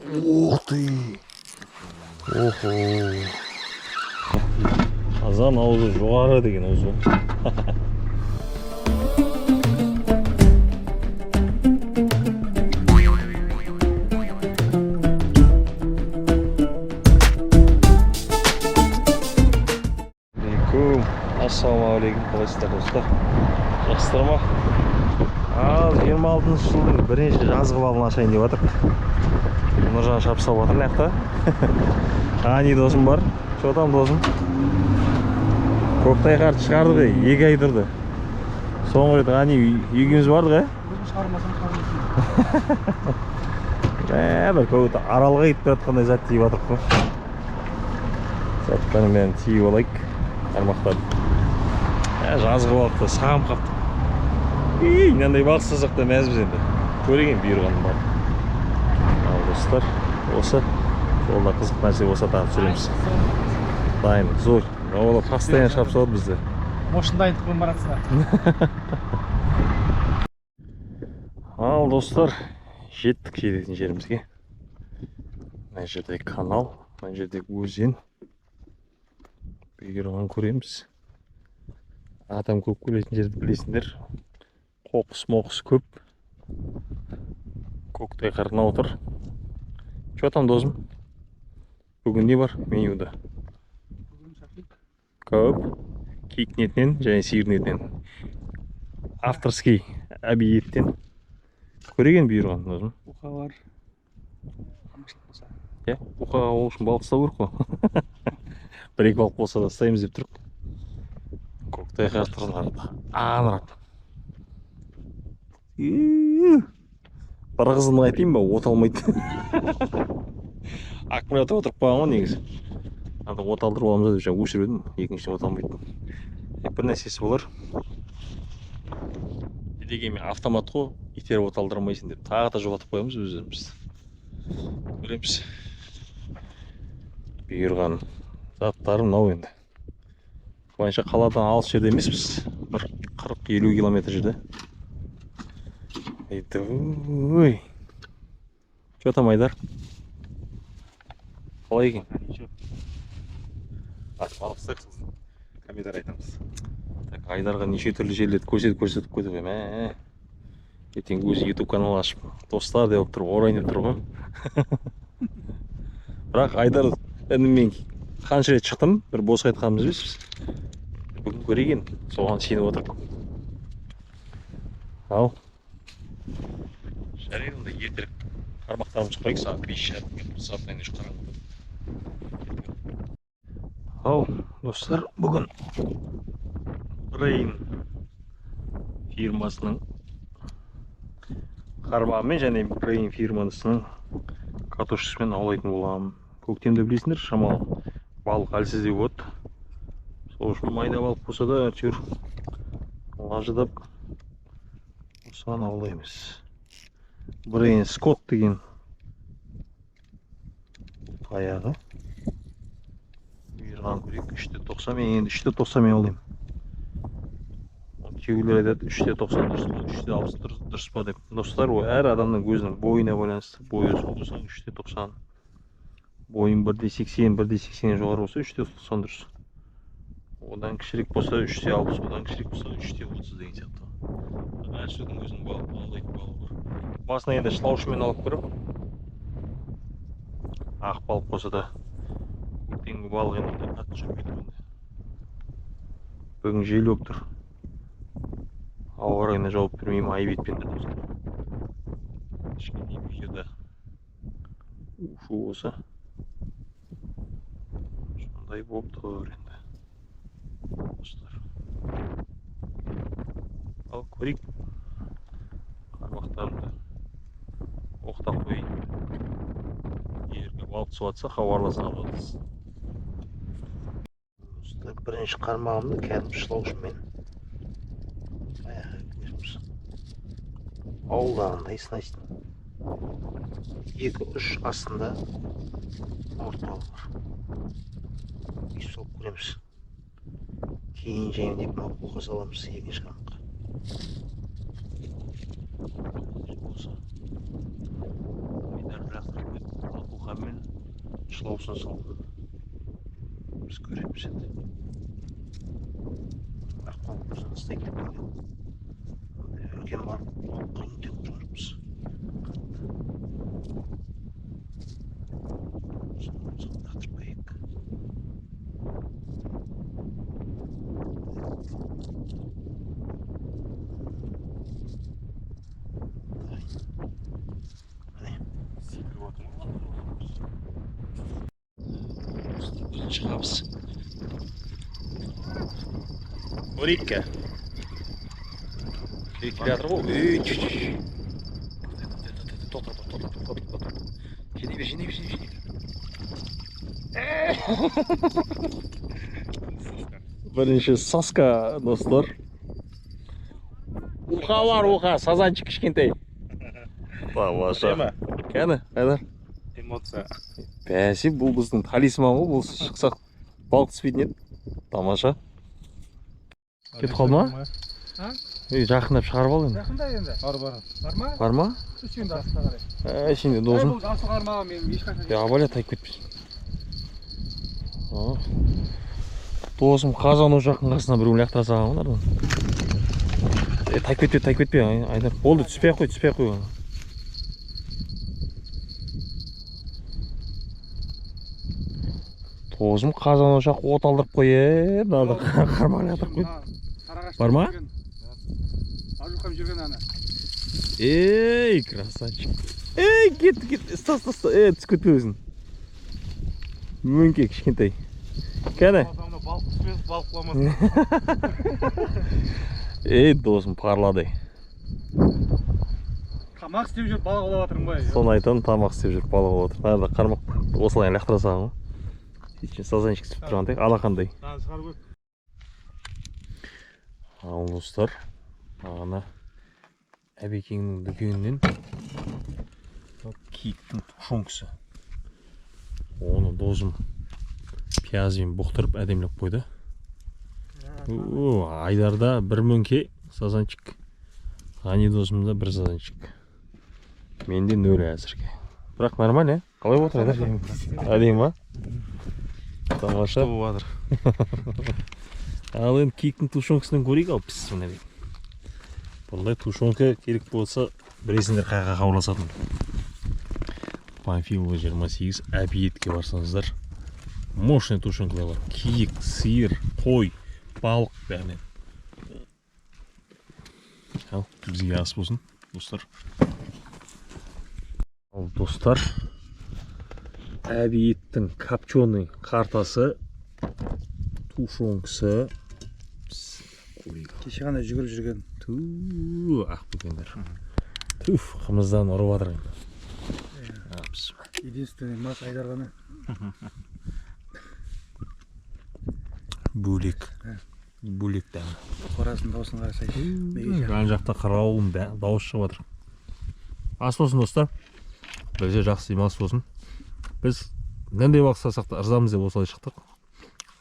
Ух ты! Охо! Азан аузы жоғары деген осы. Ассалаумағалейкум, қалайсыздар достар? Жақсылар ма? Ал 26-шы жылдың бірінші жазғы балын ашайын деп жатыр. Нұржан шапсап жатыр мына жақта. Ани досым бар. Шотам досым. Көктай қарды шығарды ғой, 2 ай тұрды. Соңғы рет Ани үйгіміз бардық, шығармасам бір көкті аралға кетіп жатқандай зат тиіп жатырық қой. Заттарын бәрін тиіп алайық. Қармақтарды. Жазғы балықты сағым қаптық. Мынандай балық сызықта мәзбіз енді. Көреген бұйырғаным бар. Ал достар, осы жолда қызық нәрсе болса тағы түсіреміз. Дайын, зор. Олар постоянно шапсалады бізді. Мошын дайындықпен баратсыздар. Ал достар, жеттік жететін жерімізге. Мына жерде канал, мына жерде өзен. Бұйырғанын көреміз. Адам көп келетін жерді білесіңдер. Қоқыс көп. Көктай қарына отыр. Что там досым? Бүгін не бар менюда? Көп. Киік етінен және сиыр етінен. Авторский объедтен. Көреген бұйырған досым? Уқа бар. Уқаға ол үшін балық ұстау керек қой. Бір-екі балық болса да ұстаймыз деп тұрып. Көктай қартығын қарады. Анырап. Бір қызын айтайын ба, от алмайды. Аккумулятор отырып қойған ғой негізі. От алдырып аламыз деп жаңа өшіріп едім, екіншіден от алмайды. Бір нәрсесі болар. Дегенмен автомат қой, итеріп от алдырмайсың деп тағы да жоғалтып қоямыз өздеріміз. Көреміз. Бұйырған заттары мынау енді. Былайша қаладан алыс жерде емеспіз. Бір 40-50 километр жерде. Ой. Что там, Айдар? Қалай екен? Балық ұстайықсыз. Комментарий айтамыз. Айдарға неше түрлі жерлерді көрсетіп қойды ғой. Ертең өзі YouTube канал ашып, достар деп тұрып, орайын деп тұр ғой. Бірақ Айдар ініммен қанша рет шықтым, бір бос айтқанымыз емеспіз. Бүгін көреген, соған сеніп отырып. Ал. Жарайды, онда ертерек қармақтарымыз қойық, сағат 5:30 сағаттан еш қараңғы. Ал, достар, бүгін Рейн фирмасының қармағымен және Рейн фирмасының катушкасымен аулайтын боламын. Көктемде білесіңдер, шамалы балық әлсіздеу болады. Сол үшін майда балық болса да әйтеуір лажыдап осыған аулаймыз. Брейн Скотт деген таяғы. Бұйырған көрейік, 3.90, мен енді 3.90 аулаймын. Кейбіреулер айтады 3.90 дұрыс па, 3.60 дұрыс па деп. Достар, әр адамның өзінің бойына байланысты. Бойы ұзын 3.90. Бойым 1.80, 1.80 жоғары болса 3.90 дұрыс. Одан кішірек болса 3.60, одан кішірек болса 3.30 деген сияқты. Әр судың өзінің аулайтын балық бар. Басына енді шлаушымен алып көріп. Ақ балық болса да көктемгі балық енді қатты жүрмейді. Бүгін жел болып тұр. Ауа райына жауап бермеймін, айбетпен де достар. Кішкене егерде ушу болса сондай болып тұр енді достар. Ал көрейік қармақтарымды оқтап қойайын. Егерге балық түсіп жатса хабарласаң боласыз. Достар, бірінші қармағымды кәдімгі шлаушымен ауылдағындай сынайсың. 2-3 астында орталық бар. Сол көреміз. Кейін жайын деп қолға саламыз екінші қармаққа. Айдар жақтырып кетті. Шылаусын сал. Біз көреміз енді. Ақпан болса істей кетті. Үлкен барып қолын деп тұрармыз. Лақтырмайық. Шығамыз. Орикка. Келатыр ғой. Тоқта. Жинай бер. Бірінші саска, достар. Уха бар, уха. Сазанчик кішкентай. Тамаша. Кәні, қайдар? Эмоция. Бәсе, бұл біздің талисман ғой. Бұл шықсақ балық түспейтін еді. Тамаша. Кетіп қалды ма? Жақындап шығарып ал енді. Жақында енді. Бар ма? Бар ма? Түсінде астына қарай. Şimdi dozum. Бұл асыл қармаға мен ешқашан. Ya böyle tayып кетпесін. Досым қазан ошақтың қасына біреу лақтыра салған ғой. Тайып кетпе. Айдар. Болды, түспей ақ қой. Досым қазан ошақ от алдырып қой, Мынада қармақ лақтырып қой. Бар ма? Ажуқам жүрген ана. Ей, красавчик. Ей, кетті. Стас. Түс кетпе өзің. Мөңке кішкентай. Кәне? Адамда балық түспес, балық қыламасын. Ей, досым парладай. Тамақ істеп жүріп балық аулап жатырмын ғой. Соны айтамын, тамақ істеп жүріп балық аулап отыр. Нарда қармақ осылай лақтыра салған ғой. Сейчас сазанчик істеп тұрған тек алақандай. Шығарып өт. Ал достар, ана әбекеңнің дүкенінен киіктің тушонкасы. Оны досым пиязбен бұқтырып әдемілеп қойды. Айдарда бір мөңке сазанчик, Ғани досымда бір сазанчик. Менде нөл әзірге. Бірақ нормально, қалай отыр Айдар? Әдем ба? Тамаша. Ал енді киіктің тушонкасынан көрейік, ал піс мына дейін. Бұндай тушонка керек болса, білесіңдер қайға қауласатын. Панфилова 28 әбиетке барсаңыздар, мощный тушонкалар бар. Киік, сиыр, қой, балық бәрінен. Ал, бізге ас болсын, достар. Ал, достар, әбиеттің копченый қартасы, тушонкасы. Кеше ғана жүгіріп жүрген. Ақ бөкендер. Қымыздан ұрып жатыр. Единственный мас Айдар ғана. Бөлек дәмі. Қорасын дауысын қарасай. Жан жақта қарауылым дауыс шығып жатыр. Ас болсын достар. Бізде жақсы демалыс болсын. Біз нендей бақсасақ та ырзамыз деп осылай шықтық.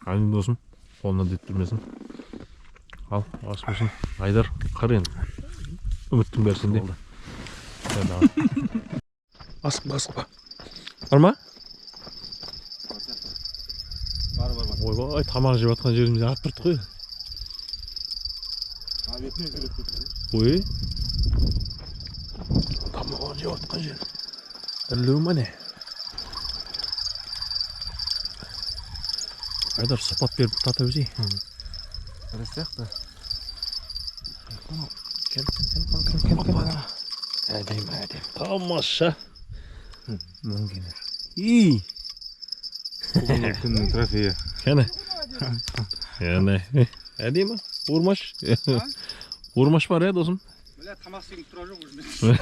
Ғани досым қолына дет тұрмасын. Ал, ас болсын. Айдар, қыр енді. Үміттің бәрі сенде. Асықпа. Бар ма? Бар. Ойбай, тамақ жеп жатқан жерімізде ат тұрды ғой. Абетіне жүріп кетті. Ой. Тамақ жеп жатқан жер. Ілу ма не? Айдар, сұхбат беріп тата өзей. Бір сияқты. Кел. Әдем. Тамаша. Мөңгені. Ий. Күннің трофейі. Кәне. Әдемі. Урмаш. Урмаш бар досым. Бля, тамақ істеген тұра жоқ өзіме.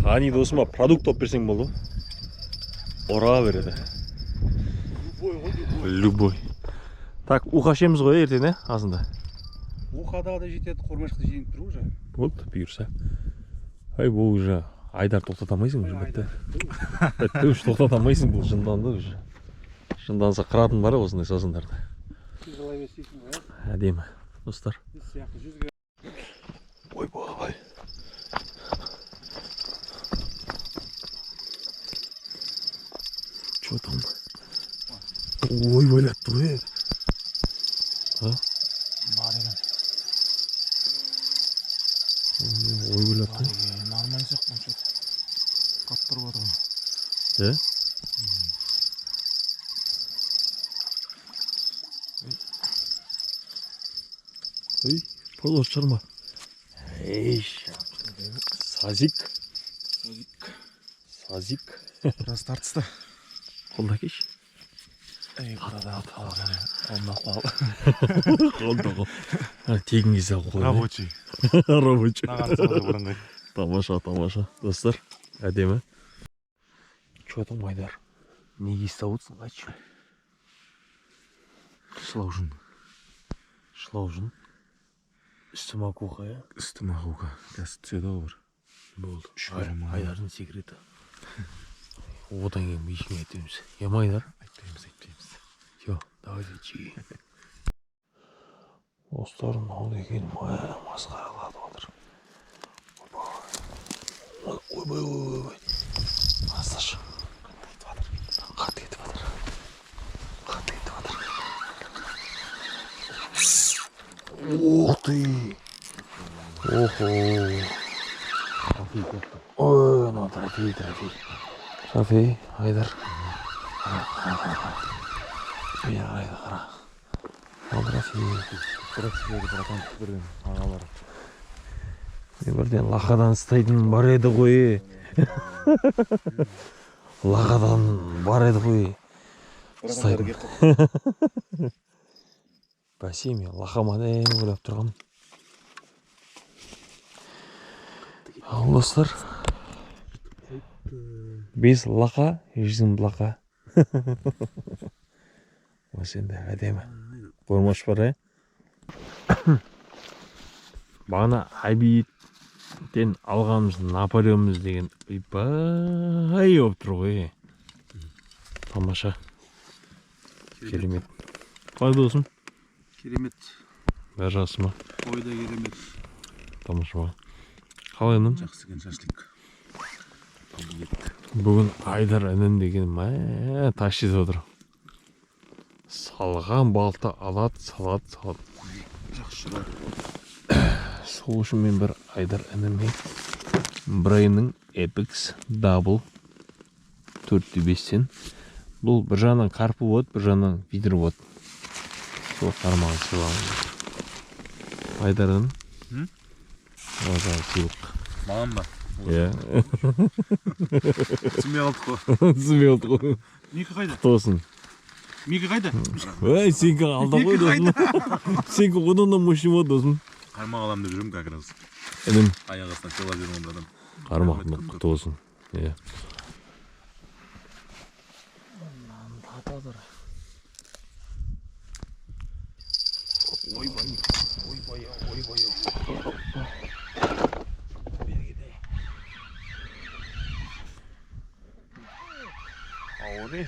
Ғани досыма продукт топ берсең болды. Ора береді. Любой. Так, ухашеміз ғой ертең, азында. Ухадағы да жетеді, қормашқы жейін тұр уже. Вот, бұйырса. Ай, бұл уже Айдар тоқтатамайсың уже бітті. Бітті уже тоқтатамайсың, бұл жынданды уже. Жынданса қыратын бар осындай сазындарды. Әдемі, достар. Ой, Что там? Ой, валятты ғой. А? Бар екен. Ой, валятты. Нормально сияқты что-то. Қатты тұрып жатыр. Е? Ой, полос шарма. Эйш. Сазик. Сазик. Біраз тартысты. Қолда кеш. Қолда қал. Қолда қол. Тегін кесе қол. Рабочий. Рабочий. Наған салады бұрындай. Тамаша, тамаша. Достар, әдемі. Че там, Майдар? Не естауытсың, қайтшы? Шлаужын. Шлаужын. Үсті макуха, я? Үсті мақуға. Қазір түседі ғой бір. Болды. Айдарым. Айдардың секреті. Одан кейін бейшін айтамыз. Я, Майдар? Айтпаймыз. Йо, давайте жи. Достар, мынау деген масқаралады отыр. Ой. Асташы. Қатты кетіп жатыр. Ух ты! Охо! Ой, ну трофей. Трофей, Айдар. Қара. Ал трофей. Бірден лақадан ұстайтын бар еді ғой. Лақадан бар еді ғой. Бәсе, мен лақамады ойлап тұрғам. Ал достар, без лақа, жизнь блақа. Осы енді әдемі. Көрмаш бар, Бағана Айбиттен алғанымыз Наполеонымыз деген бай болып тұр ғой. Тамаша. Керемет. Қалай досым? Керемет. Бәрі жақсы ма? Ой да керемет. Тамаша ма? Қалай інім? Жақсы екен шашлик. Бүгін Айдар інім деген тащит отыр. Салған балта алады, салады. Жақсы шығар. Сол үшін мен бір Айдар ініме Брайнның Epix Double 4-5-тен. Бұл бір жағынан қарпы бот, бір жағынан видер бот. Сол қармағын сыйлағын. Айдардың одан сыйлық. Маған ба? Иә. Түсінбей қалдық қой. Түсінбей қалдық қой. Мика қайда? Тосын. Мика қайда? Ой, сенкі алда қой досым. Сенкі одан да мощный бот досым. Қармақ аламын деп жүрмін как раз. Інім. Аяқ астынан сыйлап жүрген адам. Қармақ құтты болсын. Иә. Ойбай. Ауыры.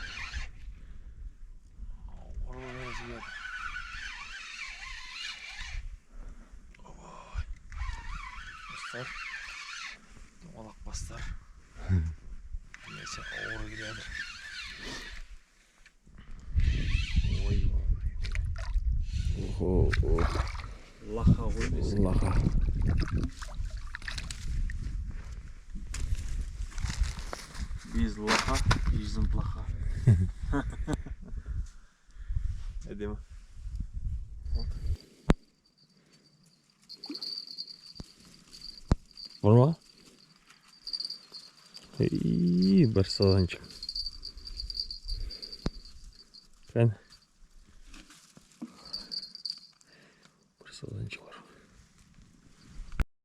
Dostlar, domалақ бастар. Несі ауыры келеді. Ой. Лақа ғой біз. Лақа. Без лақа, жизнь плоха. Әдемі. Var mı? İyi, bir sazançık. Ben. Bir sazançık var.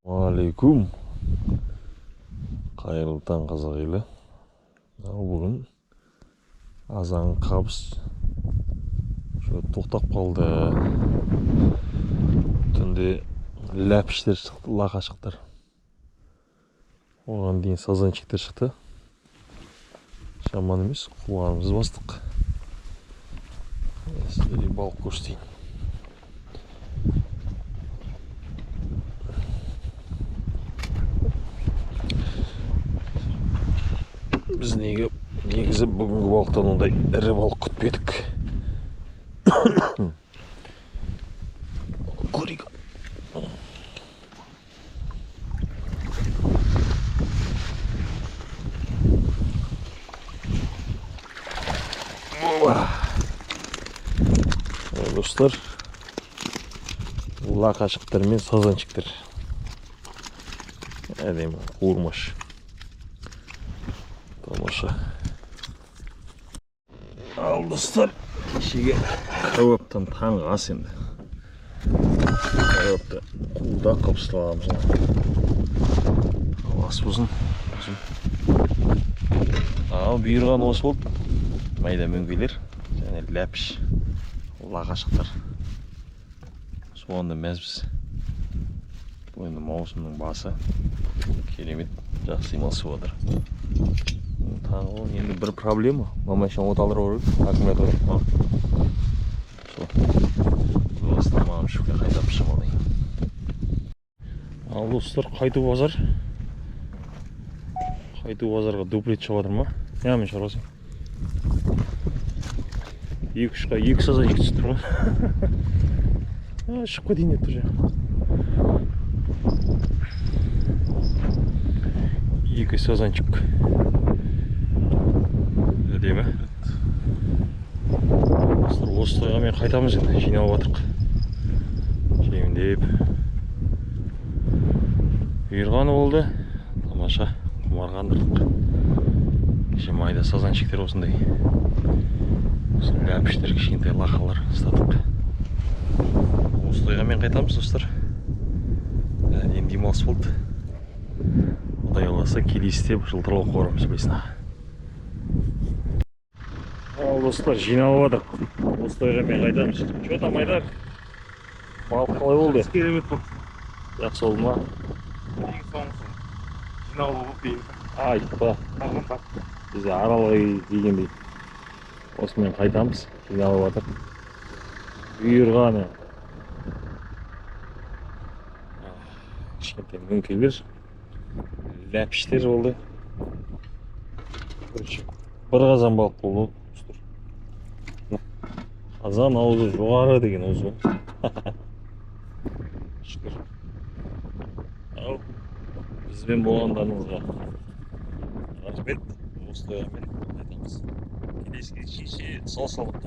Aleyküm. Қайырлы таң қазақ елі. Бүгін азан қабыс тоқтап қалды. Түнде ләпіштер шықты, лақа шықтыр. Оған дейін сазанчиктер шықты. Жаман емес, құлағымыз бастық. Сіздерге балық көрсетейін. Біз неге Негізі бүгінгі балықтан ондай ірі балық күтпедік. Көрейік. Достар, лақашықтар мен сазанчықтар. Әдемі қуырмаш. Тамаша. Ал достар, кешеге кәуаптан таңғы ас енді. Кәуапты қуырдақ қылып ұсталамыз. Ас болсын. Ал бұйырған осы болды. Майда мөңгелер және ләпіш. Лағашықтар. Соғанда мәзбіз. Бұл енді маусымның басы. Керемет, жақсы демалысы отыр. Тағы енді бір проблема. Мамайшан оталыр орып, аккумулятор. Сол. Остамағым шүкке қайдап шымалай. Ал достар, қайту базар. Қайту базарға дуплет шығадыр ма? Ямен шаруасы. Екі сазан жік түсіп тұр ма? Шыққа дейін ет тұр жа. Екі сазанчик. Әдемі. Осы тойға мен қайтамыз енді, жиналып атырық. Жемдеп. Бұйырғаны болды. Тамаша, құмарғандырдық. Кеше майда сазанчиктер осындай. Ләпіштер, кішкентай лақалар ұстадық. Осы тойға мен қайтамыз достар. Әдем демалыс болды. Құдай қаласа келесіде жылтырлау қорымыз білесін. Ал достар, жиналып адық. Осы тойға мен қайтамыз. Че там Айдар? Балық қалай болды? Керемет болды. Жақсы болды ма? Ең соңғысы. Жиналып болып дейін. Айтпа. Бізде аралға дегендей. Осымен қайтамыз. Жиналып адық. Бұйырғаны. Кішкентай мөңкелер. Ләпіштер болды. Бір қазан балық болды. Қазан аузы жоғары деген өзі. Шүкір. Ал, бізбен болғандарыңызға рахмет. Осы тойға мен айтамыз. Келесі кеше сау салып